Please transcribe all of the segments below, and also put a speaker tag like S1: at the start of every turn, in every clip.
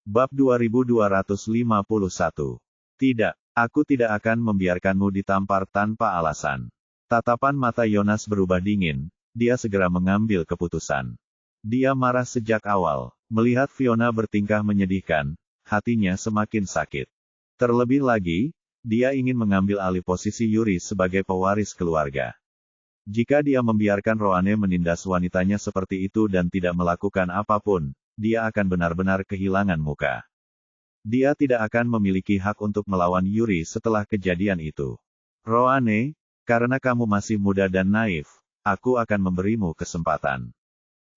S1: Bab 2251. Tidak, aku tidak akan membiarkanmu ditampar tanpa alasan. Tatapan mata Yonas berubah dingin, dia segera mengambil keputusan. Dia marah sejak awal, melihat Fiona bertingkah menyedihkan, hatinya semakin sakit. Terlebih lagi, dia ingin mengambil alih posisi Yuri sebagai pewaris keluarga. Jika dia membiarkan Roane menindas wanitanya seperti itu dan tidak melakukan apapun, dia akan benar-benar kehilangan muka. Dia tidak akan memiliki hak untuk melawan Yuri setelah kejadian itu. Roane, karena kamu masih muda dan naif, aku akan memberimu kesempatan.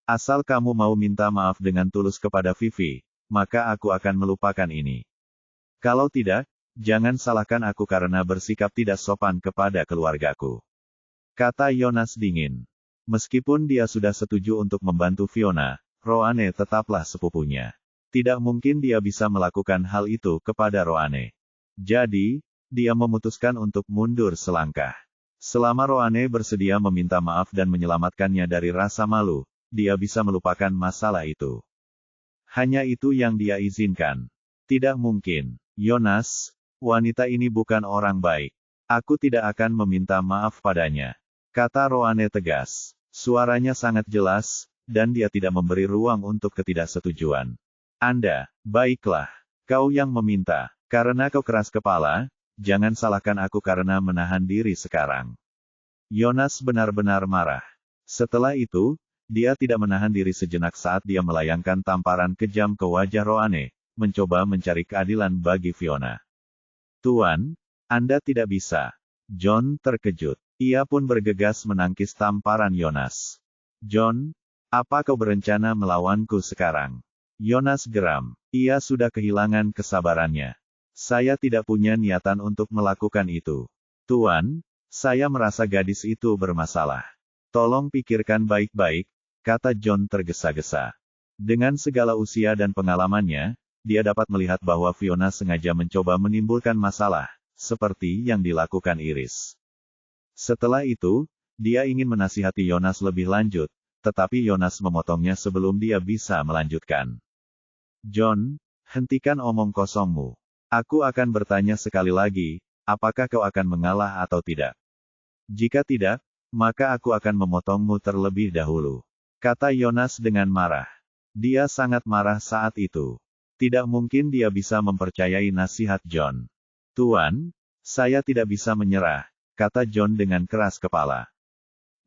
S1: Asal kamu mau minta maaf dengan tulus kepada Vivi, maka aku akan melupakan ini. Kalau tidak, jangan salahkan aku karena bersikap tidak sopan kepada keluargaku. Kata Yonas dingin. Meskipun dia sudah setuju untuk membantu Fiona, Roane tetaplah sepupunya. Tidak mungkin dia bisa melakukan hal itu kepada Roane. Jadi, dia memutuskan untuk mundur selangkah. Selama Roane bersedia meminta maaf dan menyelamatkannya dari rasa malu, dia bisa melupakan masalah itu. Hanya itu yang dia izinkan. Tidak mungkin. Yonas, wanita ini bukan orang baik. Aku tidak akan meminta maaf padanya. Kata Roane tegas. Suaranya sangat jelas, dan dia tidak memberi ruang untuk ketidaksetujuan. Anda, baiklah. Kau yang meminta. Karena kau keras kepala, jangan salahkan aku karena menahan diri sekarang. Yonas benar-benar marah. Setelah itu, dia tidak menahan diri sejenak saat dia melayangkan tamparan kejam ke wajah Roane, mencoba mencari keadilan bagi Fiona. Tuan, Anda tidak bisa. John terkejut. Ia pun bergegas menangkis tamparan Yonas. John, apa kau berencana melawanku sekarang? Yonas geram. Ia sudah kehilangan kesabarannya. Saya tidak punya niatan untuk melakukan itu. Tuan, saya merasa gadis itu bermasalah. Tolong pikirkan baik-baik, kata John tergesa-gesa. Dengan segala usia dan pengalamannya, dia dapat melihat bahwa Fiona sengaja mencoba menimbulkan masalah, seperti yang dilakukan Iris. Setelah itu, dia ingin menasihati Yonas lebih lanjut, tetapi Yonas memotongnya sebelum dia bisa melanjutkan. John, hentikan omong kosongmu. Aku akan bertanya sekali lagi, apakah kau akan mengalah atau tidak? Jika tidak, maka aku akan memotongmu terlebih dahulu. Kata Yonas dengan marah. Dia sangat marah saat itu. Tidak mungkin dia bisa mempercayai nasihat John. Tuan, saya tidak bisa menyerah, kata John dengan keras kepala.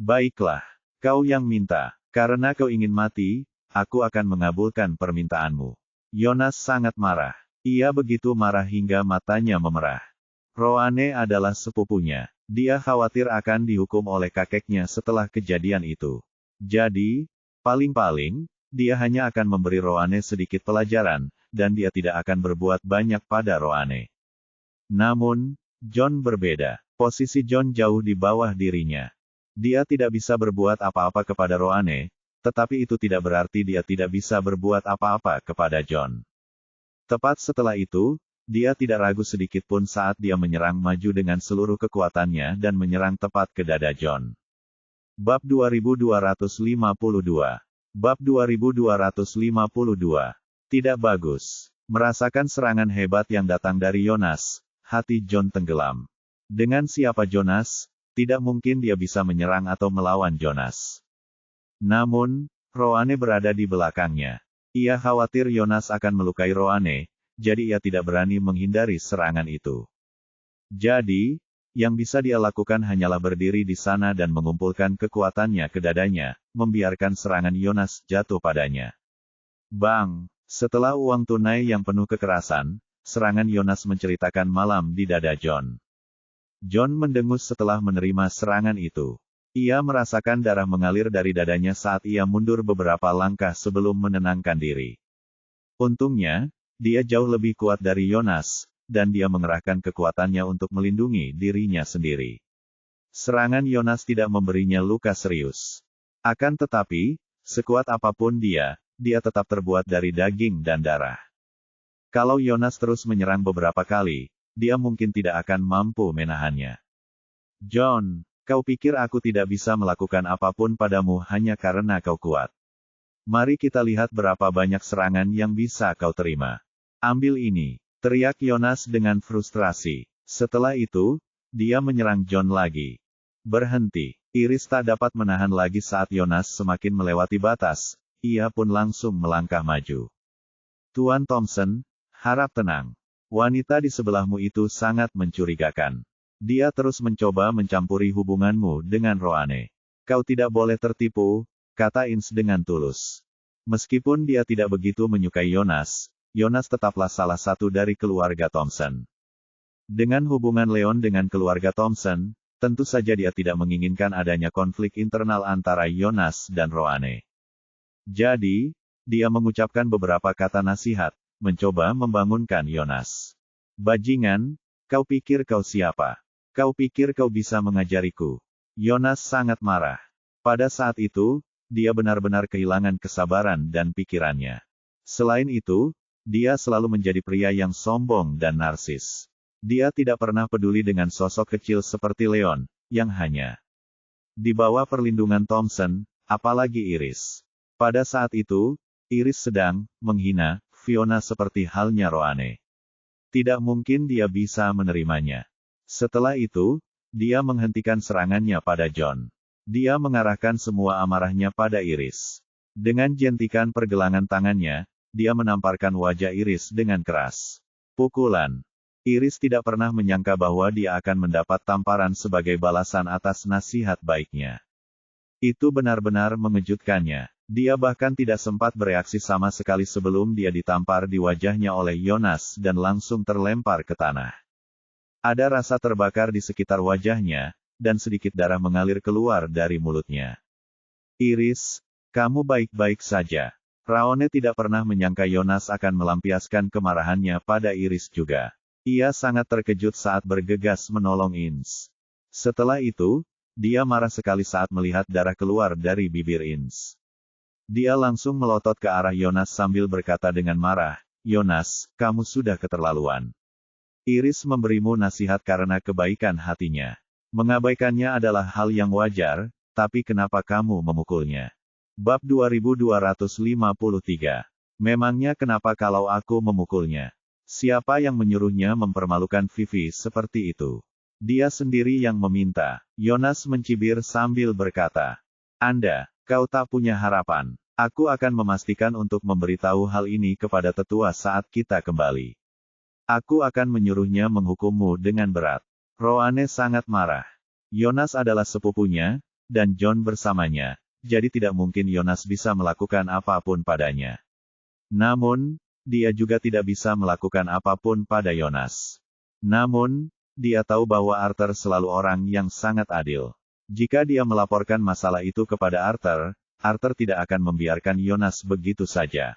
S1: Baiklah, kau yang minta. Karena kau ingin mati, aku akan mengabulkan permintaanmu. Yonas sangat marah. Ia begitu marah hingga matanya memerah. Roane adalah sepupunya. Dia khawatir akan dihukum oleh kakeknya setelah kejadian itu. Jadi, paling-paling, dia hanya akan memberi Roane sedikit pelajaran, dan dia tidak akan berbuat banyak pada Roane. Namun, John berbeda. Posisi John jauh di bawah dirinya. Dia tidak bisa berbuat apa-apa kepada Roane, tetapi itu tidak berarti dia tidak bisa berbuat apa-apa kepada John. Tepat setelah itu, dia tidak ragu sedikit pun saat dia menyerang maju dengan seluruh kekuatannya dan menyerang tepat ke dada John. Bab 2252. Bab 2252. Tidak bagus. Merasakan serangan hebat yang datang dari Yonas, hati John tenggelam. Dengan siapa Jonas, tidak mungkin dia bisa menyerang atau melawan Jonas. Namun, Roane berada di belakangnya. Ia khawatir Yonas akan melukai Roane, jadi ia tidak berani menghindari serangan itu. Jadi, yang bisa dia lakukan hanyalah berdiri di sana dan mengumpulkan kekuatannya ke dadanya, membiarkan serangan Yonas jatuh padanya. Bang! Setelah uang tunai yang penuh kekerasan, serangan Yonas menceritakan malam di dada John. John mendengus setelah menerima serangan itu. Ia merasakan darah mengalir dari dadanya saat ia mundur beberapa langkah sebelum menenangkan diri. Untungnya, dia jauh lebih kuat dari Yonas, dan dia mengerahkan kekuatannya untuk melindungi dirinya sendiri. Serangan Yonas tidak memberinya luka serius. Akan tetapi, sekuat apapun dia tetap terbuat dari daging dan darah. Kalau Yonas terus menyerang beberapa kali, dia mungkin tidak akan mampu menahannya. John, kau pikir aku tidak bisa melakukan apapun padamu hanya karena kau kuat? Mari kita lihat berapa banyak serangan yang bisa kau terima. Ambil ini, teriak Jonas dengan frustrasi. Setelah itu, dia menyerang John lagi. Berhenti. Iris tak dapat menahan lagi saat Jonas semakin melewati batas, ia pun langsung melangkah maju. Tuan Thompson, harap tenang. Wanita di sebelahmu itu sangat mencurigakan. Dia terus mencoba mencampuri hubunganmu dengan Roane. Kau tidak boleh tertipu, kata Ince dengan tulus. Meskipun dia tidak begitu menyukai Jonas, Jonas tetaplah salah satu dari keluarga Thompson. Dengan hubungan Leon dengan keluarga Thompson, tentu saja dia tidak menginginkan adanya konflik internal antara Jonas dan Roane. Jadi, dia mengucapkan beberapa kata nasihat, mencoba membangunkan Jonas. Bajingan, kau pikir kau siapa? Kau pikir kau bisa mengajariku? Jonas sangat marah. Pada saat itu, dia benar-benar kehilangan kesabaran dan pikirannya. Selain itu, dia selalu menjadi pria yang sombong dan narsis. Dia tidak pernah peduli dengan sosok kecil seperti Leon, yang hanya di bawah perlindungan Thompson, apalagi Iris. Pada saat itu, Iris sedang menghina Fiona seperti halnya Roane. Tidak mungkin dia bisa menerimanya. Setelah itu, dia menghentikan serangannya pada John. Dia mengarahkan semua amarahnya pada Iris. Dengan jentikan pergelangan tangannya, dia menamparkan wajah Iris dengan keras. Pukulan. Iris tidak pernah menyangka bahwa dia akan mendapat tamparan sebagai balasan atas nasihat baiknya. Itu benar-benar mengejutkannya. Dia bahkan tidak sempat bereaksi sama sekali sebelum dia ditampar di wajahnya oleh Jonas dan langsung terlempar ke tanah. Ada rasa terbakar di sekitar wajahnya, dan sedikit darah mengalir keluar dari mulutnya. Iris, kamu baik-baik saja. Roane tidak pernah menyangka Jonas akan melampiaskan kemarahannya pada Iris juga. Ia sangat terkejut saat bergegas menolong Ince. Setelah itu, dia marah sekali saat melihat darah keluar dari bibir Ince. Dia langsung melotot ke arah Jonas sambil berkata dengan marah, Jonas, kamu sudah keterlaluan. Iris memberimu nasihat karena kebaikan hatinya. Mengabaikannya adalah hal yang wajar, tapi kenapa kamu memukulnya? Bab 2253. Memangnya kenapa kalau aku memukulnya? Siapa yang menyuruhnya mempermalukan Vivi seperti itu? Dia sendiri yang meminta. Jonas mencibir sambil berkata, kau tak punya harapan. Aku akan memastikan untuk memberitahu hal ini kepada tetua saat kita kembali. Aku akan menyuruhnya menghukummu dengan berat. Roane sangat marah. Jonas adalah sepupunya, dan John bersamanya, jadi tidak mungkin Jonas bisa melakukan apapun padanya. Namun, dia juga tidak bisa melakukan apapun pada Jonas. Namun, dia tahu bahwa Arthur selalu orang yang sangat adil. Jika dia melaporkan masalah itu kepada Arthur, Arthur tidak akan membiarkan Jonas begitu saja.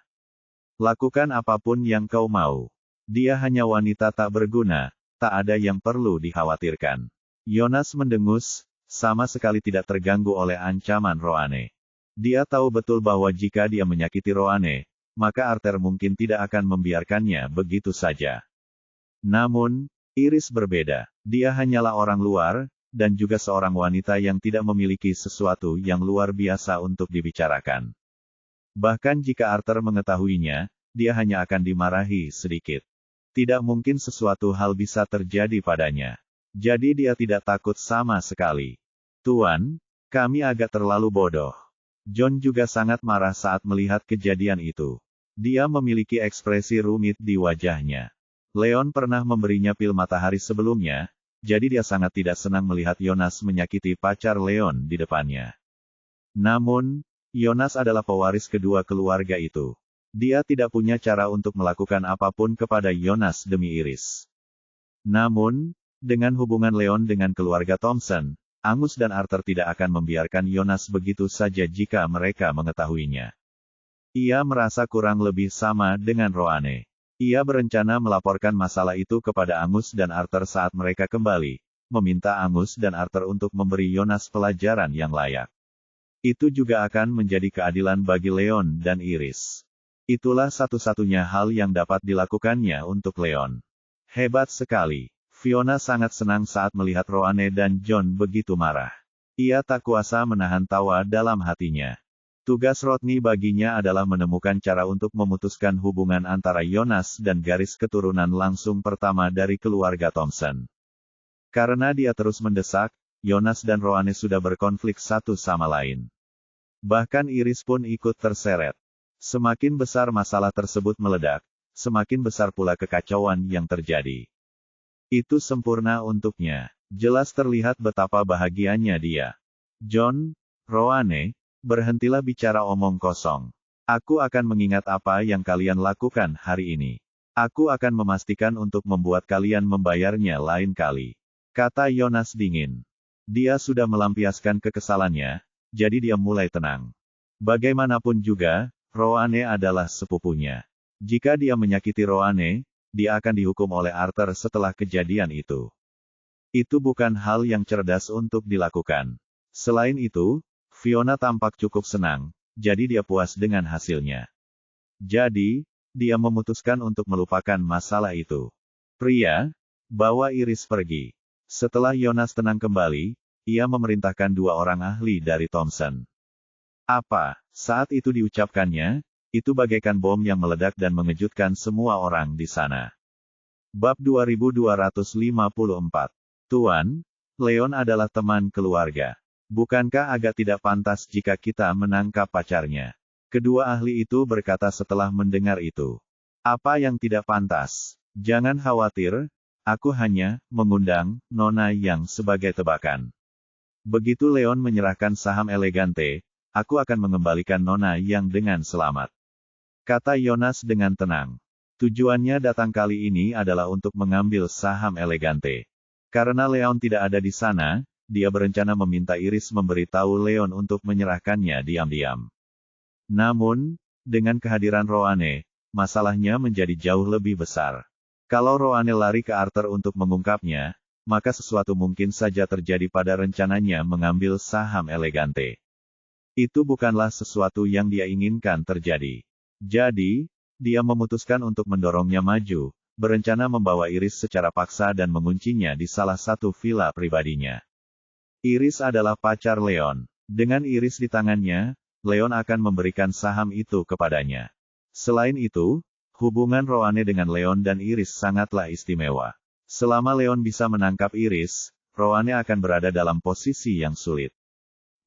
S1: Lakukan apapun yang kau mau. Dia hanya wanita tak berguna, tak ada yang perlu dikhawatirkan. Jonas mendengus, sama sekali tidak terganggu oleh ancaman Roane. Dia tahu betul bahwa jika dia menyakiti Roane, maka Arthur mungkin tidak akan membiarkannya begitu saja. Namun, Iris berbeda. Dia hanyalah orang luar, dan juga seorang wanita yang tidak memiliki sesuatu yang luar biasa untuk dibicarakan. Bahkan jika Arthur mengetahuinya, dia hanya akan dimarahi sedikit. Tidak mungkin sesuatu hal bisa terjadi padanya. Jadi dia tidak takut sama sekali. Tuan, kami agak terlalu bodoh. John juga sangat marah saat melihat kejadian itu. Dia memiliki ekspresi rumit di wajahnya. Leon pernah memberinya pil matahari sebelumnya, jadi dia sangat tidak senang melihat Jonas menyakiti pacar Leon di depannya. Namun, Jonas adalah pewaris kedua keluarga itu. Dia tidak punya cara untuk melakukan apapun kepada Jonas demi Iris. Namun, dengan hubungan Leon dengan keluarga Thompson, Angus dan Arthur tidak akan membiarkan Jonas begitu saja jika mereka mengetahuinya. Ia merasa kurang lebih sama dengan Roane. Ia berencana melaporkan masalah itu kepada Angus dan Arthur saat mereka kembali, meminta Angus dan Arthur untuk memberi Jonas pelajaran yang layak. Itu juga akan menjadi keadilan bagi Leon dan Iris. Itulah satu-satunya hal yang dapat dilakukannya untuk Leon. Hebat sekali. Fiona sangat senang saat melihat Roane dan John begitu marah. Ia tak kuasa menahan tawa dalam hatinya. Tugas Rodney baginya adalah menemukan cara untuk memutuskan hubungan antara Jonas dan garis keturunan langsung pertama dari keluarga Thompson. Karena dia terus mendesak, Jonas dan Roane sudah berkonflik satu sama lain. Bahkan Iris pun ikut terseret. Semakin besar masalah tersebut meledak, semakin besar pula kekacauan yang terjadi. Itu sempurna untuknya. Jelas terlihat betapa bahagianya dia. John, Roane, berhentilah bicara omong kosong. Aku akan mengingat apa yang kalian lakukan hari ini. Aku akan memastikan untuk membuat kalian membayarnya lain kali. Kata Jonas dingin. Dia sudah melampiaskan kekesalannya, jadi dia mulai tenang. Bagaimanapun juga, Roane adalah sepupunya. Jika dia menyakiti Roane, dia akan dihukum oleh Arthur setelah kejadian itu. Itu bukan hal yang cerdas untuk dilakukan. Selain itu, Fiona tampak cukup senang, jadi dia puas dengan hasilnya. Jadi, dia memutuskan untuk melupakan masalah itu. Pria, bawa Iris pergi. Setelah Jonas tenang kembali, ia memerintahkan 2 orang ahli dari Thompson. Apa? Saat itu diucapkannya, itu bagaikan bom yang meledak dan mengejutkan semua orang di sana. Bab 2254. Tuan, Leon adalah teman keluarga. Bukankah agak tidak pantas jika kita menangkap pacarnya? Kedua ahli itu berkata setelah mendengar itu. Apa yang tidak pantas? Jangan khawatir, aku hanya mengundang Nona yang sebagai tebakan. Begitu Leon menyerahkan saham Elegante, aku akan mengembalikan Nona yang dengan selamat. Kata Jonas dengan tenang. Tujuannya datang kali ini adalah untuk mengambil saham Elegante. Karena Leon tidak ada di sana, dia berencana meminta Iris memberitahu Leon untuk menyerahkannya diam-diam. Namun, dengan kehadiran Roane, masalahnya menjadi jauh lebih besar. Kalau Roane lari ke Arthur untuk mengungkapnya, maka sesuatu mungkin saja terjadi pada rencananya mengambil saham Elegante. Itu bukanlah sesuatu yang dia inginkan terjadi. Jadi, dia memutuskan untuk mendorongnya maju, berencana membawa Iris secara paksa dan menguncinya di salah satu villa pribadinya. Iris adalah pacar Leon. Dengan Iris di tangannya, Leon akan memberikan saham itu kepadanya. Selain itu, hubungan Roane dengan Leon dan Iris sangatlah istimewa. Selama Leon bisa menangkap Iris, Roane akan berada dalam posisi yang sulit.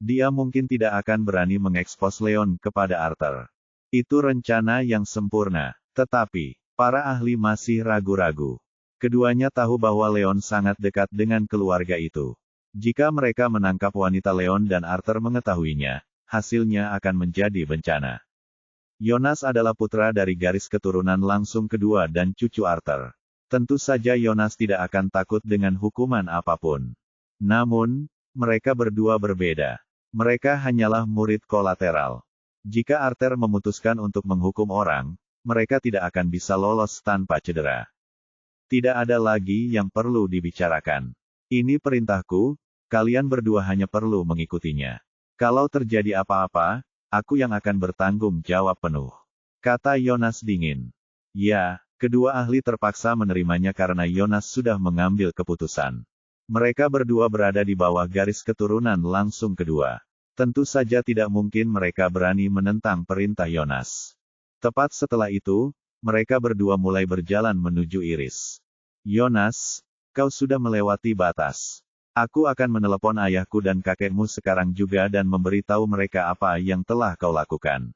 S1: Dia mungkin tidak akan berani mengekspos Leon kepada Arthur. Itu rencana yang sempurna, tetapi para ahli masih ragu-ragu. Keduanya tahu bahwa Leon sangat dekat dengan keluarga itu. Jika mereka menangkap wanita Leon dan Arthur mengetahuinya, hasilnya akan menjadi bencana. Jonas adalah putra dari garis keturunan langsung kedua dan cucu Arthur. Tentu saja Jonas tidak akan takut dengan hukuman apapun. Namun, mereka berdua berbeda. Mereka hanyalah murid kolateral. Jika Arthur memutuskan untuk menghukum orang, mereka tidak akan bisa lolos tanpa cedera. Tidak ada lagi yang perlu dibicarakan. Ini perintahku, kalian berdua hanya perlu mengikutinya. Kalau terjadi apa-apa, aku yang akan bertanggung jawab penuh. Kata Jonas dingin. Ya, kedua ahli terpaksa menerimanya karena Jonas sudah mengambil keputusan. Mereka berdua berada di bawah garis keturunan langsung kedua. Tentu saja tidak mungkin mereka berani menentang perintah Jonas. Tepat setelah itu, mereka berdua mulai berjalan menuju Iris. Jonas, kau sudah melewati batas. Aku akan menelepon ayahku dan kakekmu sekarang juga dan memberitahu mereka apa yang telah kau lakukan.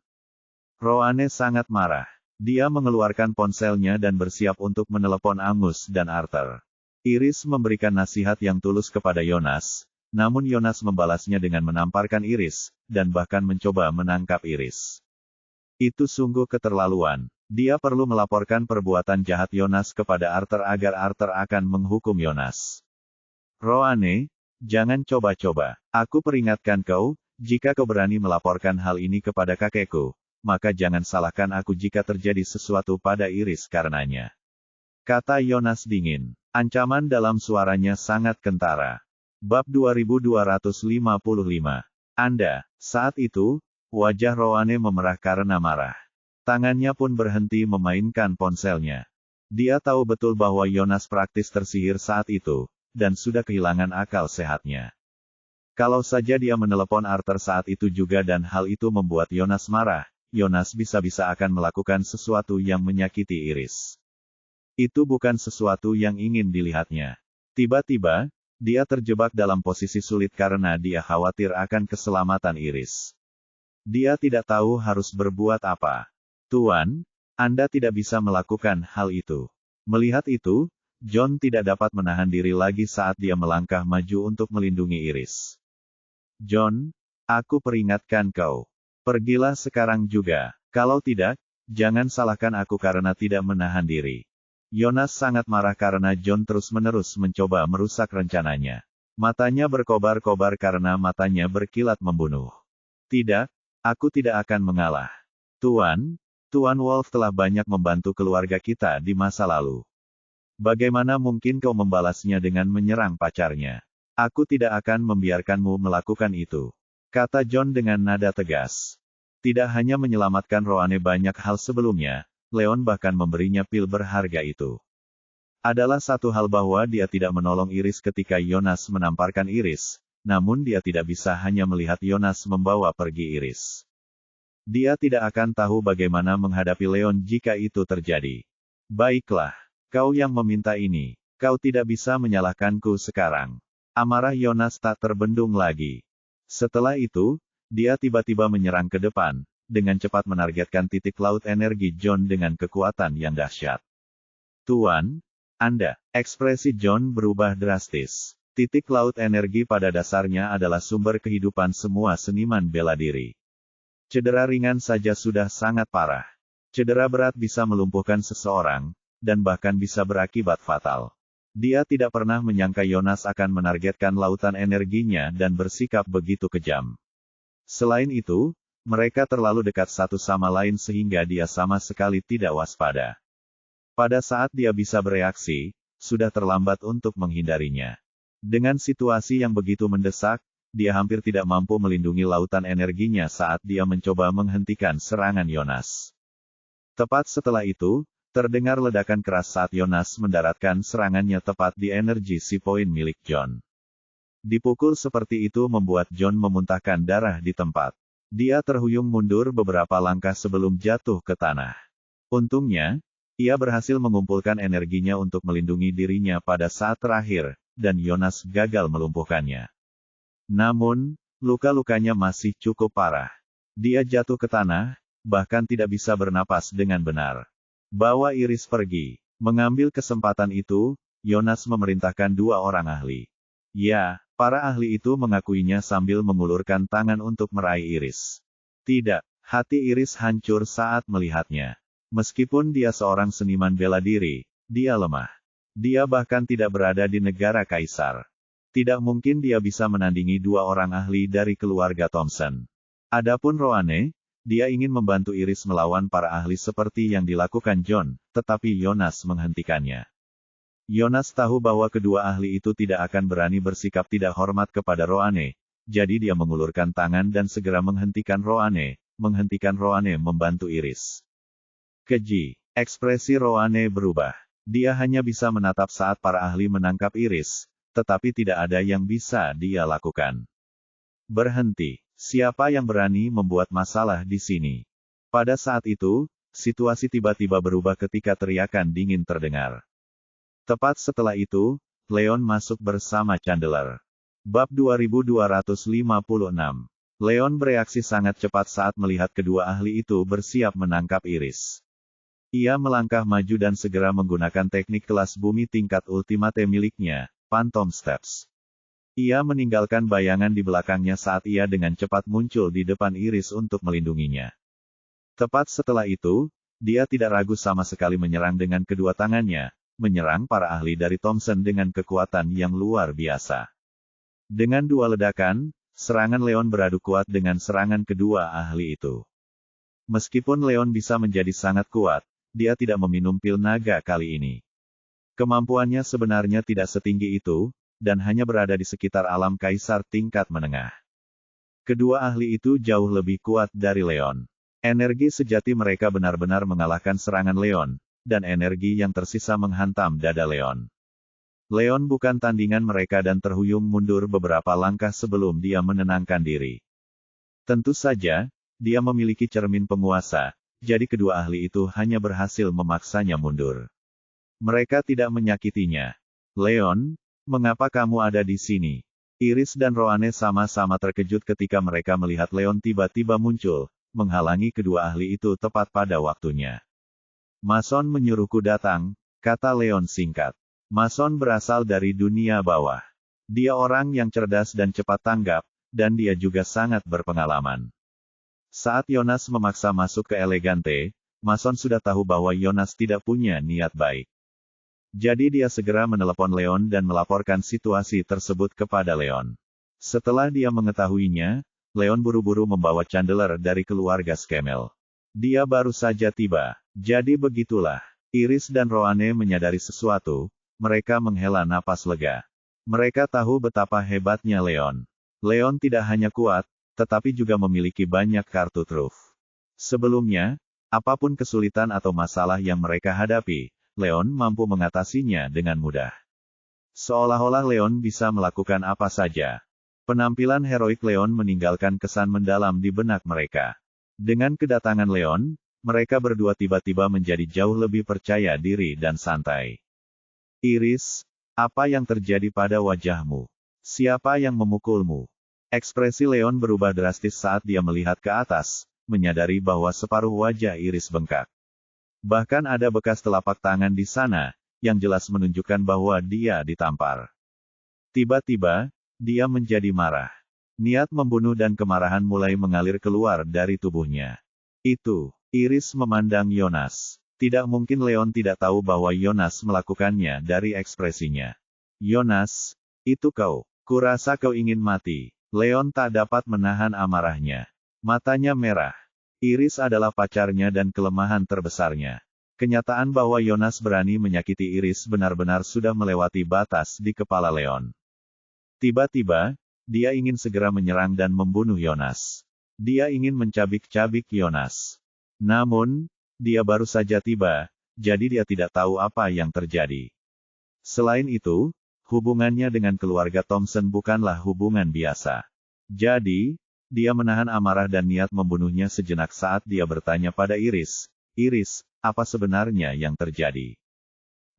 S1: Roane sangat marah. Dia mengeluarkan ponselnya dan bersiap untuk menelepon Angus dan Arthur. Iris memberikan nasihat yang tulus kepada Jonas. Namun Jonas membalasnya dengan menamparkan Iris, dan bahkan mencoba menangkap Iris. Itu sungguh keterlaluan. Dia perlu melaporkan perbuatan jahat Jonas kepada Arthur agar Arthur akan menghukum Jonas. Roane, jangan coba-coba. Aku peringatkan kau, jika kau berani melaporkan hal ini kepada kakekku, maka jangan salahkan aku jika terjadi sesuatu pada Iris karenanya. Kata Jonas dingin. Ancaman dalam suaranya sangat kentara. Bab 2255. Anda, saat itu, wajah Roane memerah karena marah. Tangannya pun berhenti memainkan ponselnya. Dia tahu betul bahwa Jonas praktis tersihir saat itu, dan sudah kehilangan akal sehatnya. Kalau saja dia menelepon Arthur saat itu juga dan hal itu membuat Jonas marah, Jonas bisa-bisa akan melakukan sesuatu yang menyakiti Iris. Itu bukan sesuatu yang ingin dilihatnya. Tiba-tiba, dia terjebak dalam posisi sulit karena dia khawatir akan keselamatan Iris. Dia tidak tahu harus berbuat apa. Tuan, Anda tidak bisa melakukan hal itu. Melihat itu, John tidak dapat menahan diri lagi saat dia melangkah maju untuk melindungi Iris. John, aku peringatkan kau. Pergilah sekarang juga. Kalau tidak, jangan salahkan aku karena tidak menahan diri. Jonas sangat marah karena John terus-menerus mencoba merusak rencananya. Matanya berkobar-kobar karena matanya berkilat membunuh. Tidak, aku tidak akan mengalah. Tuan Wolf telah banyak membantu keluarga kita di masa lalu. Bagaimana mungkin kau membalasnya dengan menyerang pacarnya? Aku tidak akan membiarkanmu melakukan itu, kata John dengan nada tegas. Tidak hanya menyelamatkan Roane banyak hal sebelumnya, Leon bahkan memberinya pil berharga itu. Adalah satu hal bahwa dia tidak menolong Iris ketika Jonas menamparkan Iris, namun dia tidak bisa hanya melihat Jonas membawa pergi Iris. Dia tidak akan tahu bagaimana menghadapi Leon jika itu terjadi. Baiklah, kau yang meminta ini, kau tidak bisa menyalahkanku sekarang. Amarah Jonas tak terbendung lagi. Setelah itu, dia tiba-tiba menyerang ke depan, dengan cepat menargetkan titik laut energi John dengan kekuatan yang dahsyat. Tuan, Anda, ekspresi John berubah drastis. Titik laut energi pada dasarnya adalah sumber kehidupan semua seniman bela diri. Cedera ringan saja sudah sangat parah. Cedera berat bisa melumpuhkan seseorang, dan bahkan bisa berakibat fatal. Dia tidak pernah menyangka Jonas akan menargetkan lautan energinya dan bersikap begitu kejam. Selain itu, mereka terlalu dekat satu sama lain sehingga dia sama sekali tidak waspada. Pada saat dia bisa bereaksi, sudah terlambat untuk menghindarinya. Dengan situasi yang begitu mendesak, dia hampir tidak mampu melindungi lautan energinya saat dia mencoba menghentikan serangan Jonas. Tepat setelah itu, terdengar ledakan keras saat Jonas mendaratkan serangannya tepat di energi si point milik John. Dipukul seperti itu membuat John memuntahkan darah di tempat. Dia terhuyung mundur beberapa langkah sebelum jatuh ke tanah. Untungnya, ia berhasil mengumpulkan energinya untuk melindungi dirinya pada saat terakhir, dan Jonas gagal melumpuhkannya. Namun, luka-lukanya masih cukup parah. Dia jatuh ke tanah, bahkan tidak bisa bernapas dengan benar. Bawa Iris pergi. Mengambil kesempatan itu, Jonas memerintahkan dua orang ahli. Ya, para ahli itu mengakuinya sambil mengulurkan tangan untuk meraih Iris. Tidak, hati Iris hancur saat melihatnya. Meskipun dia seorang seniman bela diri, dia lemah. Dia bahkan tidak berada di negara kaisar. Tidak mungkin dia bisa menandingi dua orang ahli dari keluarga Thompson. Adapun Roane, dia ingin membantu Iris melawan para ahli seperti yang dilakukan John, tetapi Jonas menghentikannya. Jonas tahu bahwa kedua ahli itu tidak akan berani bersikap tidak hormat kepada Roane, jadi dia mengulurkan tangan dan segera menghentikan Roane membantu Iris. Keji, ekspresi Roane berubah. Dia hanya bisa menatap saat para ahli menangkap Iris, tetapi tidak ada yang bisa dia lakukan. Berhenti. Siapa yang berani membuat masalah di sini? Pada saat itu, situasi tiba-tiba berubah ketika teriakan dingin terdengar. Tepat setelah itu, Leon masuk bersama Chandler. Bab 2256. Leon bereaksi sangat cepat saat melihat kedua ahli itu bersiap menangkap Iris. Ia melangkah maju dan segera menggunakan teknik kelas bumi tingkat ultimate miliknya, Phantom Steps. Ia meninggalkan bayangan di belakangnya saat ia dengan cepat muncul di depan Iris untuk melindunginya. Tepat setelah itu, dia tidak ragu sama sekali menyerang dengan kedua tangannya, menyerang para ahli dari Thompson dengan kekuatan yang luar biasa. Dengan dua ledakan, serangan Leon beradu kuat dengan serangan kedua ahli itu. Meskipun Leon bisa menjadi sangat kuat, dia tidak meminum pil naga kali ini. Kemampuannya sebenarnya tidak setinggi itu, dan hanya berada di sekitar alam kaisar tingkat menengah. Kedua ahli itu jauh lebih kuat dari Leon. Energi sejati mereka benar-benar mengalahkan serangan Leon, dan energi yang tersisa menghantam dada Leon. Leon bukan tandingan mereka dan terhuyung mundur beberapa langkah sebelum dia menenangkan diri. Tentu saja, dia memiliki cermin penguasa, jadi kedua ahli itu hanya berhasil memaksanya mundur. Mereka tidak menyakitinya. Leon, mengapa kamu ada di sini? Iris dan Roane sama-sama terkejut ketika mereka melihat Leon tiba-tiba muncul, menghalangi kedua ahli itu tepat pada waktunya. Mason menyuruhku datang, kata Leon singkat. Mason berasal dari dunia bawah. Dia orang yang cerdas dan cepat tanggap, dan dia juga sangat berpengalaman. Saat Yonas memaksa masuk ke Elegante, Mason sudah tahu bahwa Yonas tidak punya niat baik. Jadi dia segera menelepon Leon dan melaporkan situasi tersebut kepada Leon. Setelah dia mengetahuinya, Leon buru-buru membawa Chandler dari keluarga Skemel. Dia baru saja tiba. Jadi begitulah. Iris dan Roane menyadari sesuatu. Mereka menghela napas lega. Mereka tahu betapa hebatnya Leon. Leon tidak hanya kuat, tetapi juga memiliki banyak kartu truf. Sebelumnya, apapun kesulitan atau masalah yang mereka hadapi, Leon mampu mengatasinya dengan mudah. Seolah-olah Leon bisa melakukan apa saja. Penampilan heroik Leon meninggalkan kesan mendalam di benak mereka. Dengan kedatangan Leon, mereka berdua tiba-tiba menjadi jauh lebih percaya diri dan santai. Iris, apa yang terjadi pada wajahmu? Siapa yang memukulmu? Ekspresi Leon berubah drastis saat dia melihat ke atas, menyadari bahwa separuh wajah Iris bengkak. Bahkan ada bekas telapak tangan di sana, yang jelas menunjukkan bahwa dia ditampar. Tiba-tiba, dia menjadi marah. Niat membunuh dan kemarahan mulai mengalir keluar dari tubuhnya. Iris memandang Yonas. Tidak mungkin Leon tidak tahu bahwa Yonas melakukannya dari ekspresinya. Yonas, itu kau. Kurasa kau ingin mati. Leon tak dapat menahan amarahnya. Matanya merah. Iris adalah pacarnya dan kelemahan terbesarnya. Kenyataan bahwa Yonas berani menyakiti Iris benar-benar sudah melewati batas di kepala Leon. Tiba-tiba, dia ingin segera menyerang dan membunuh Yonas. Dia ingin mencabik-cabik Yonas. Namun, dia baru saja tiba, jadi dia tidak tahu apa yang terjadi. Selain itu, hubungannya dengan keluarga Thompson bukanlah hubungan biasa. Jadi, dia menahan amarah dan niat membunuhnya sejenak saat dia bertanya pada Iris, Iris, apa sebenarnya yang terjadi?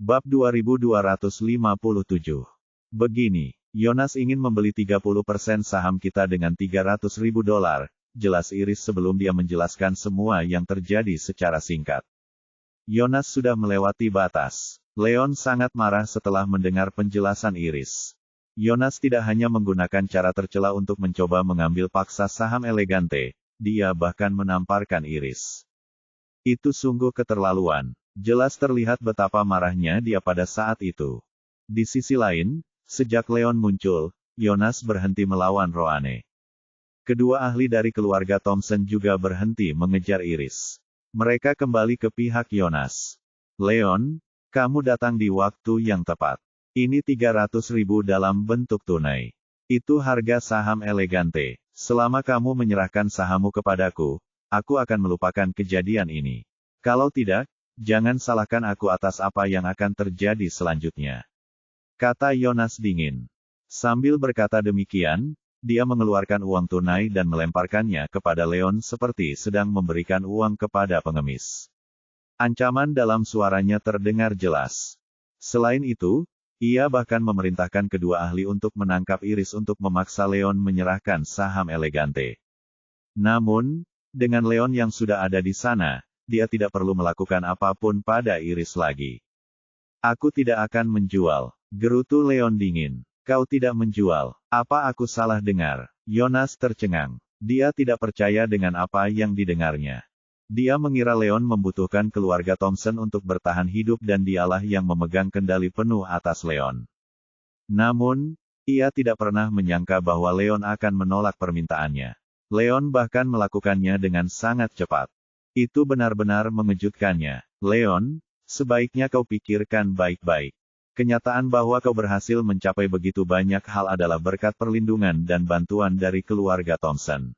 S1: Bab 2257. Begini, Yonas ingin membeli 30% saham kita dengan $300.000, jelas Iris sebelum dia menjelaskan semua yang terjadi secara singkat. Yonas sudah melewati batas. Leon sangat marah setelah mendengar penjelasan Iris. Yonas tidak hanya menggunakan cara tercela untuk mencoba mengambil paksa saham Elegante, dia bahkan menamparkan Iris. Itu sungguh keterlaluan. Jelas terlihat betapa marahnya dia pada saat itu. Di sisi lain, sejak Leon muncul, Yonas berhenti melawan Roane. Kedua ahli dari keluarga Thompson juga berhenti mengejar Iris. Mereka kembali ke pihak Yonas. Leon, kamu datang di waktu yang tepat. Ini $300.000 dalam bentuk tunai. Itu harga saham Elegante. Selama kamu menyerahkan sahammu kepadaku, aku akan melupakan kejadian ini. Kalau tidak, jangan salahkan aku atas apa yang akan terjadi selanjutnya. Kata Yonas dingin. Sambil berkata demikian, dia mengeluarkan uang tunai dan melemparkannya kepada Leon seperti sedang memberikan uang kepada pengemis. Ancaman dalam suaranya terdengar jelas. Selain itu, ia bahkan memerintahkan kedua ahli untuk menangkap Iris untuk memaksa Leon menyerahkan saham Elegante. Namun, dengan Leon yang sudah ada di sana, dia tidak perlu melakukan apapun pada Iris lagi. Aku tidak akan menjual, gerutu Leon dingin. Kau tidak menjual. Apa aku salah dengar? Yonas tercengang. Dia tidak percaya dengan apa yang didengarnya. Dia mengira Leon membutuhkan keluarga Thompson untuk bertahan hidup dan dialah yang memegang kendali penuh atas Leon. Namun, ia tidak pernah menyangka bahwa Leon akan menolak permintaannya. Leon bahkan melakukannya dengan sangat cepat. Itu benar-benar mengejutkannya. Leon, sebaiknya kau pikirkan baik-baik. Kenyataan bahwa kau berhasil mencapai begitu banyak hal adalah berkat perlindungan dan bantuan dari keluarga Thompson.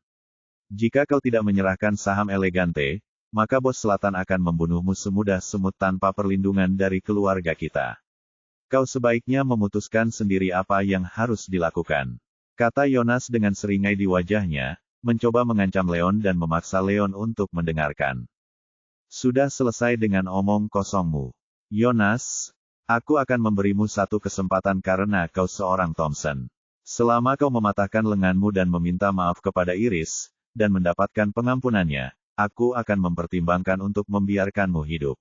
S1: Jika kau tidak menyerahkan saham Elegante, maka bos selatan akan membunuhmu semudah semut tanpa perlindungan dari keluarga kita. Kau sebaiknya memutuskan sendiri apa yang harus dilakukan. Kata Yonas dengan seringai di wajahnya, mencoba mengancam Leon dan memaksa Leon untuk mendengarkan. Sudah selesai dengan omong kosongmu. Yonas, aku akan memberimu satu kesempatan karena kau seorang Thompson. Selama kau mematahkan lenganmu dan meminta maaf kepada Iris, dan mendapatkan pengampunannya, aku akan mempertimbangkan untuk membiarkanmu hidup.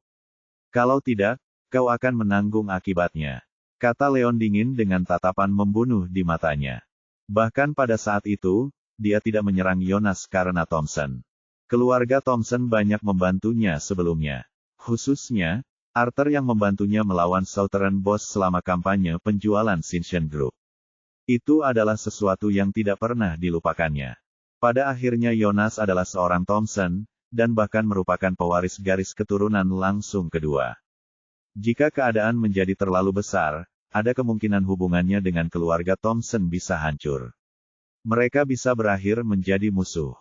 S1: Kalau tidak, kau akan menanggung akibatnya. Kata Leon dingin dengan tatapan membunuh di matanya. Bahkan pada saat itu, dia tidak menyerang Yonas karena Thompson. Keluarga Thompson banyak membantunya sebelumnya. Khususnya, Arthur yang membantunya melawan Southern Boss selama kampanye penjualan Shinshin Group. Itu adalah sesuatu yang tidak pernah dilupakannya. Pada akhirnya Yonas adalah seorang Thompson, dan bahkan merupakan pewaris garis keturunan langsung kedua. Jika keadaan menjadi terlalu besar, ada kemungkinan hubungannya dengan keluarga Thompson bisa hancur. Mereka bisa berakhir menjadi musuh.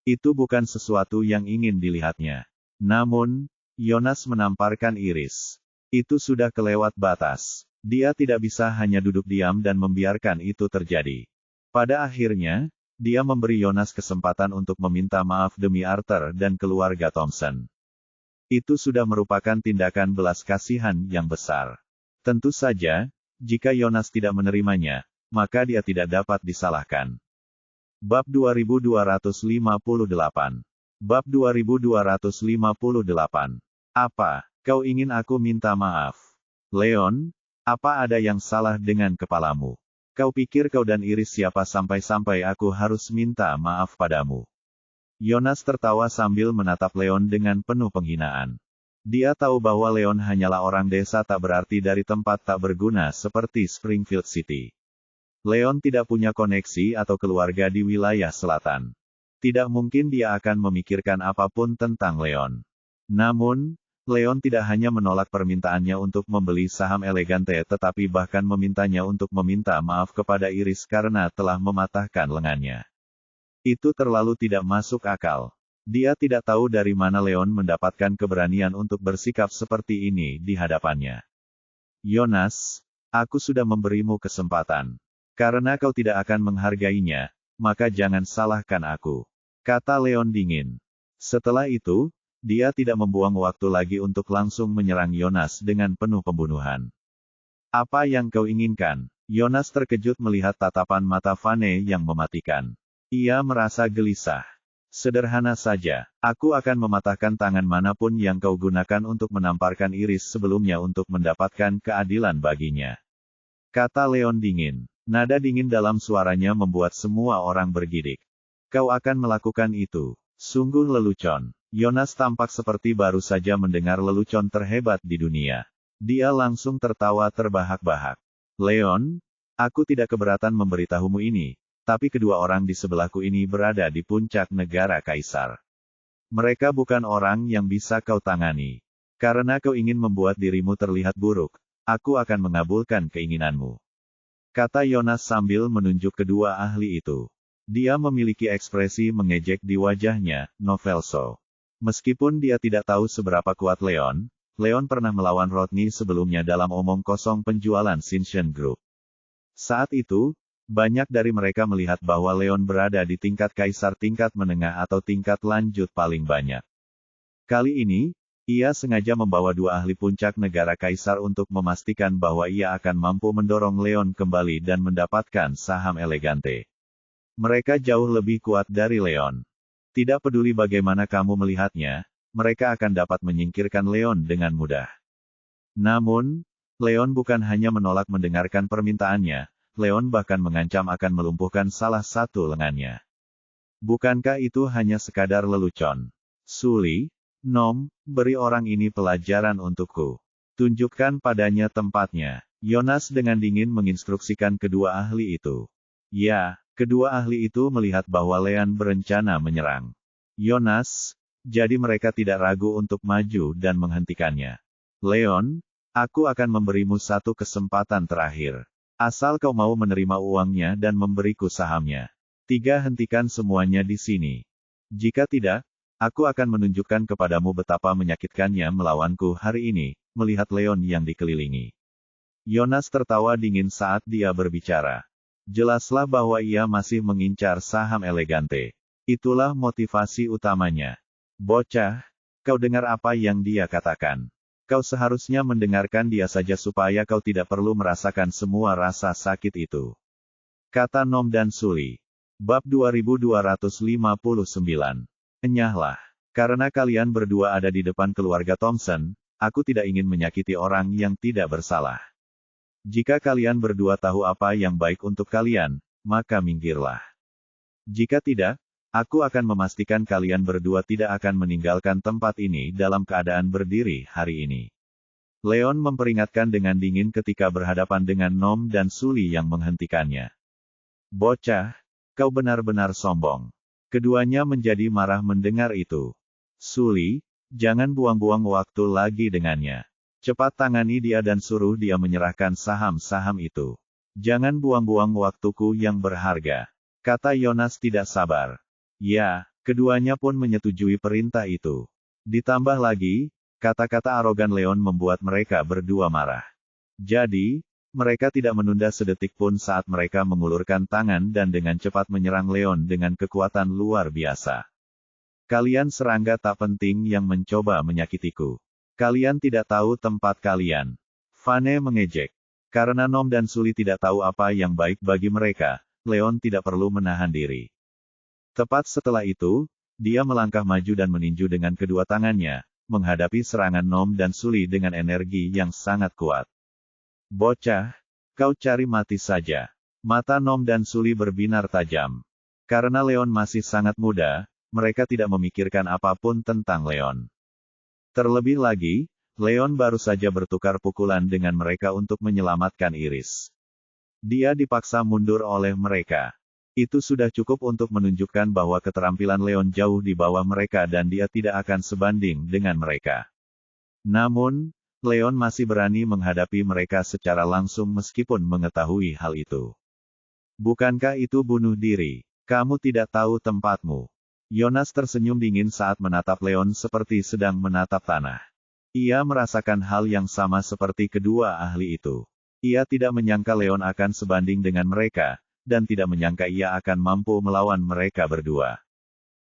S1: Itu bukan sesuatu yang ingin dilihatnya. Namun, Yonas menamparkan Iris. Itu sudah kelewat batas. Dia tidak bisa hanya duduk diam dan membiarkan itu terjadi. Pada akhirnya, dia memberi Yonas kesempatan untuk meminta maaf demi Arthur dan keluarga Thompson. Itu sudah merupakan tindakan belas kasihan yang besar. Tentu saja, jika Yonas tidak menerimanya, maka dia tidak dapat disalahkan. Bab 2258. Bab 2258. Apa, kau ingin aku minta maaf? Leon, apa ada yang salah dengan kepalamu? Kau pikir kau dan Iris siapa sampai-sampai aku harus minta maaf padamu? Yonas tertawa sambil menatap Leon dengan penuh penghinaan. Dia tahu bahwa Leon hanyalah orang desa tak berarti dari tempat tak berguna seperti Springfield City. Leon tidak punya koneksi atau keluarga di wilayah selatan. Tidak mungkin dia akan memikirkan apapun tentang Leon. Namun, Leon tidak hanya menolak permintaannya untuk membeli saham Elegante tetapi bahkan memintanya untuk meminta maaf kepada Iris karena telah mematahkan lengannya. Itu terlalu tidak masuk akal. Dia tidak tahu dari mana Leon mendapatkan keberanian untuk bersikap seperti ini di hadapannya. Yonas, aku sudah memberimu kesempatan. Karena kau tidak akan menghargainya, maka jangan salahkan aku. Kata Leon dingin. Setelah itu, dia tidak membuang waktu lagi untuk langsung menyerang Yonas dengan penuh pembunuhan. Apa yang kau inginkan? Yonas terkejut melihat tatapan mata Vane yang mematikan. Ia merasa gelisah. Sederhana saja, aku akan mematahkan tangan manapun yang kau gunakan untuk menamparkan Iris sebelumnya untuk mendapatkan keadilan baginya. Kata Leon dingin. Nada dingin dalam suaranya membuat semua orang bergidik. Kau akan melakukan itu. Sungguh lelucon. Yonas tampak seperti baru saja mendengar lelucon terhebat di dunia. Dia langsung tertawa terbahak-bahak. Leon, aku tidak keberatan memberitahumu ini. Tapi kedua orang di sebelahku ini berada di puncak negara Kaisar. Mereka bukan orang yang bisa kau tangani. Karena kau ingin membuat dirimu terlihat buruk, aku akan mengabulkan keinginanmu. Kata Yonas sambil menunjuk kedua ahli itu. Dia memiliki ekspresi mengejek di wajahnya, Novelso. Meskipun dia tidak tahu seberapa kuat Leon, Leon pernah melawan Rodney sebelumnya dalam omong kosong penjualan Shinshin Group. Saat itu, banyak dari mereka melihat bahwa Leon berada di tingkat kaisar tingkat menengah atau tingkat lanjut paling banyak. Kali ini, ia sengaja membawa dua ahli puncak negara kaisar untuk memastikan bahwa ia akan mampu mendorong Leon kembali dan mendapatkan saham Elegante. Mereka jauh lebih kuat dari Leon. Tidak peduli bagaimana kamu melihatnya, mereka akan dapat menyingkirkan Leon dengan mudah. Namun, Leon bukan hanya menolak mendengarkan permintaannya, Leon bahkan mengancam akan melumpuhkan salah satu lengannya. Bukankah itu hanya sekadar lelucon? Suli, Nom, beri orang ini pelajaran untukku. Tunjukkan padanya tempatnya. Yonas dengan dingin menginstruksikan kedua ahli itu. Ya, kedua ahli itu melihat bahwa Leon berencana menyerang Yonas, jadi mereka tidak ragu untuk maju dan menghentikannya. Leon, aku akan memberimu satu kesempatan terakhir. Asal kau mau menerima uangnya dan memberiku sahamnya. 3. Hentikan semuanya di sini. Jika tidak, aku akan menunjukkan kepadamu betapa menyakitkannya melawanku hari ini, melihat Leon yang dikelilingi. Yonas tertawa dingin saat dia berbicara. Jelaslah bahwa ia masih mengincar saham Elegante. Itulah motivasi utamanya. Bocah, kau dengar apa yang dia katakan. Kau seharusnya mendengarkan dia saja supaya kau tidak perlu merasakan semua rasa sakit itu. Kata Nom dan Suli. Bab 2259. Enyahlah. Karena kalian berdua ada di depan keluarga Thompson, aku tidak ingin menyakiti orang yang tidak bersalah. Jika kalian berdua tahu apa yang baik untuk kalian, maka minggirlah. Jika tidak, aku akan memastikan kalian berdua tidak akan meninggalkan tempat ini dalam keadaan berdiri hari ini. Leon memperingatkan dengan dingin ketika berhadapan dengan Nom dan Suli yang menghentikannya. Bocah, kau benar-benar sombong. Keduanya menjadi marah mendengar itu. Suli, jangan buang-buang waktu lagi dengannya. Cepat tangani dia dan suruh dia menyerahkan saham-saham itu. Jangan buang-buang waktuku yang berharga. Kata Yonas tidak sabar. Ya, keduanya pun menyetujui perintah itu. Ditambah lagi, kata-kata arogan Leon membuat mereka berdua marah. Jadi, mereka tidak menunda sedetik pun saat mereka mengulurkan tangan dan dengan cepat menyerang Leon dengan kekuatan luar biasa. Kalian serangga tak penting yang mencoba menyakitiku. Kalian tidak tahu tempat kalian. Vane mengejek. Karena Nom dan Suli tidak tahu apa yang baik bagi mereka, Leon tidak perlu menahan diri. Tepat setelah itu, dia melangkah maju dan meninju dengan kedua tangannya, menghadapi serangan Nom dan Suli dengan energi yang sangat kuat. Bocah, kau cari mati saja. Mata Nom dan Suli berbinar tajam. Karena Leon masih sangat muda, mereka tidak memikirkan apapun tentang Leon. Terlebih lagi, Leon baru saja bertukar pukulan dengan mereka untuk menyelamatkan Iris. Dia dipaksa mundur oleh mereka. Itu sudah cukup untuk menunjukkan bahwa keterampilan Leon jauh di bawah mereka dan dia tidak akan sebanding dengan mereka. Namun, Leon masih berani menghadapi mereka secara langsung meskipun mengetahui hal itu. Bukankah itu bunuh diri? Kamu tidak tahu tempatmu. Yonas tersenyum dingin saat menatap Leon seperti sedang menatap tanah. Ia merasakan hal yang sama seperti kedua ahli itu. Ia tidak menyangka Leon akan sebanding dengan mereka, dan tidak menyangka ia akan mampu melawan mereka berdua.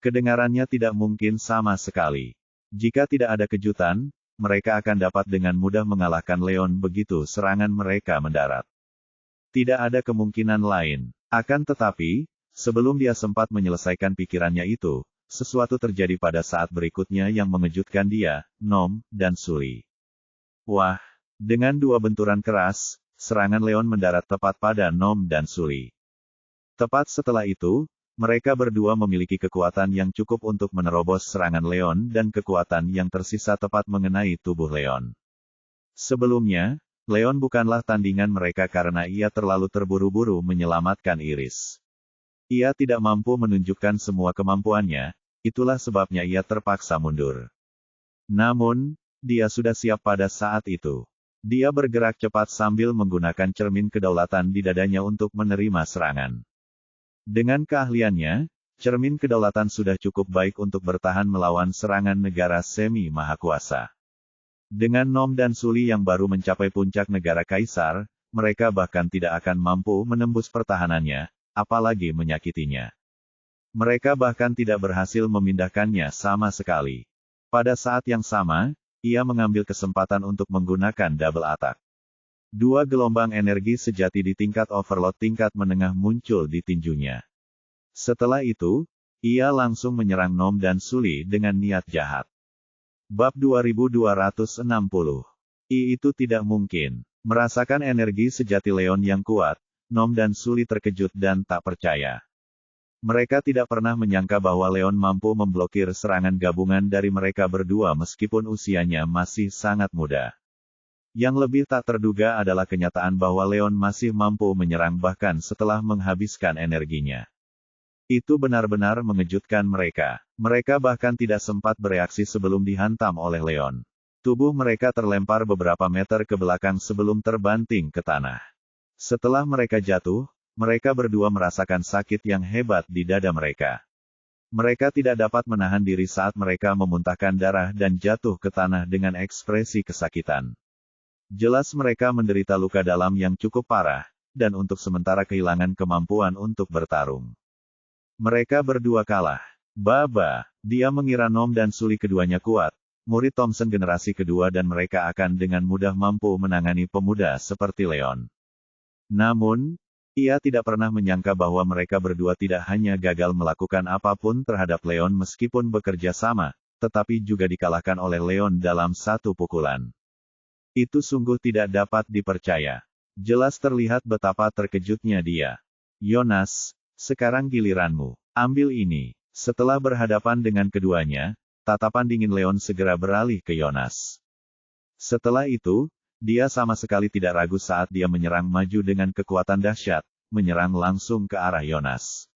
S1: Kedengarannya tidak mungkin sama sekali. Jika tidak ada kejutan, mereka akan dapat dengan mudah mengalahkan Leon begitu serangan mereka mendarat. Tidak ada kemungkinan lain. Akan tetapi, sebelum dia sempat menyelesaikan pikirannya itu, sesuatu terjadi pada saat berikutnya yang mengejutkan dia, Nom, dan Suli. Wah! Dengan dua benturan keras, serangan Leon mendarat tepat pada Nom dan Suli. Tepat setelah itu, mereka berdua memiliki kekuatan yang cukup untuk menerobos serangan Leon dan kekuatan yang tersisa tepat mengenai tubuh Leon. Sebelumnya, Leon bukanlah tandingan mereka karena ia terlalu terburu-buru menyelamatkan Iris. Ia tidak mampu menunjukkan semua kemampuannya, itulah sebabnya ia terpaksa mundur. Namun, dia sudah siap pada saat itu. Dia bergerak cepat sambil menggunakan cermin kedaulatan di dadanya untuk menerima serangan. Dengan keahliannya, cermin kedaulatan sudah cukup baik untuk bertahan melawan serangan negara semi-mahakuasa. Dengan Nom dan Suli yang baru mencapai puncak negara kaisar, mereka bahkan tidak akan mampu menembus pertahanannya, apalagi menyakitinya. Mereka bahkan tidak berhasil memindahkannya sama sekali. Pada saat yang sama, ia mengambil kesempatan untuk menggunakan double attack. Dua gelombang energi sejati di tingkat overload tingkat menengah muncul di tinjunya. Setelah itu, ia langsung menyerang Nom dan Suli dengan niat jahat. Bab 2260. Itu tidak mungkin. Merasakan energi sejati Leon yang kuat, Nom dan Suli terkejut dan tak percaya. Mereka tidak pernah menyangka bahwa Leon mampu memblokir serangan gabungan dari mereka berdua meskipun usianya masih sangat muda. Yang lebih tak terduga adalah kenyataan bahwa Leon masih mampu menyerang bahkan setelah menghabiskan energinya. Itu benar-benar mengejutkan mereka. Mereka bahkan tidak sempat bereaksi sebelum dihantam oleh Leon. Tubuh mereka terlempar beberapa meter ke belakang sebelum terbanting ke tanah. Setelah mereka jatuh, mereka berdua merasakan sakit yang hebat di dada mereka. Mereka tidak dapat menahan diri saat mereka memuntahkan darah dan jatuh ke tanah dengan ekspresi kesakitan. Jelas mereka menderita luka dalam yang cukup parah, dan untuk sementara kehilangan kemampuan untuk bertarung. Mereka berdua kalah. Baba, dia mengira Nom dan Sully keduanya kuat, murid Thompson generasi kedua dan mereka akan dengan mudah mampu menangani pemuda seperti Leon. Namun, ia tidak pernah menyangka bahwa mereka berdua tidak hanya gagal melakukan apapun terhadap Leon meskipun bekerja sama, tetapi juga dikalahkan oleh Leon dalam satu pukulan. Itu sungguh tidak dapat dipercaya. Jelas terlihat betapa terkejutnya dia. Jonas, sekarang giliranmu. Ambil ini. Setelah berhadapan dengan keduanya, tatapan dingin Leon segera beralih ke Jonas. Setelah itu, dia sama sekali tidak ragu saat dia menyerang maju dengan kekuatan dahsyat, menyerang langsung ke arah Jonas.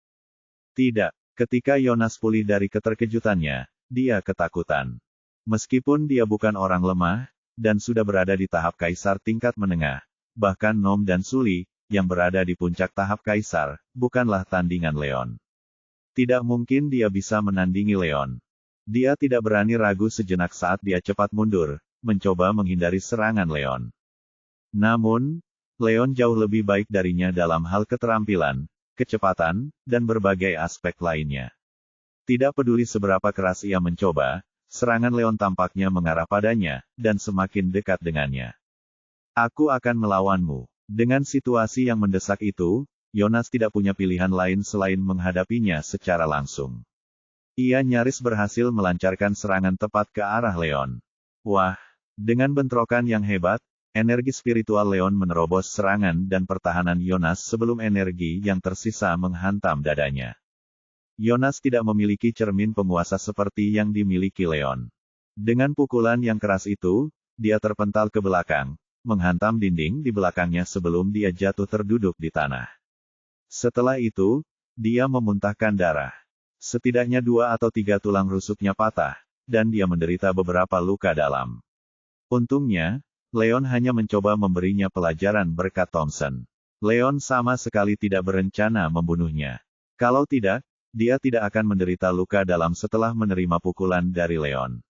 S1: Tidak, ketika Jonas pulih dari keterkejutannya, dia ketakutan. Meskipun dia bukan orang lemah, dan sudah berada di tahap kaisar tingkat menengah, bahkan Nom dan Sully, yang berada di puncak tahap kaisar, bukanlah tandingan Leon. Tidak mungkin dia bisa menandingi Leon. Dia tidak berani ragu sejenak saat dia cepat mundur, mencoba menghindari serangan Leon. Namun, Leon jauh lebih baik darinya dalam hal keterampilan, kecepatan, dan berbagai aspek lainnya. Tidak peduli seberapa keras ia mencoba, serangan Leon tampaknya mengarah padanya, dan semakin dekat dengannya. Aku akan melawanmu. Dengan situasi yang mendesak itu, Jonas tidak punya pilihan lain selain menghadapinya secara langsung. Ia nyaris berhasil melancarkan serangan tepat ke arah Leon. Wah, dengan bentrokan yang hebat, energi spiritual Leon menerobos serangan dan pertahanan Jonas sebelum energi yang tersisa menghantam dadanya. Jonas tidak memiliki cermin penguasa seperti yang dimiliki Leon. Dengan pukulan yang keras itu, dia terpental ke belakang, menghantam dinding di belakangnya sebelum dia jatuh terduduk di tanah. Setelah itu, dia memuntahkan darah. Setidaknya 2 atau 3 tulang rusuknya patah, dan dia menderita beberapa luka dalam. Untungnya, Leon hanya mencoba memberinya pelajaran berkat Thompson. Leon sama sekali tidak berencana membunuhnya. Kalau tidak, dia tidak akan menderita luka dalam setelah menerima pukulan dari Leon.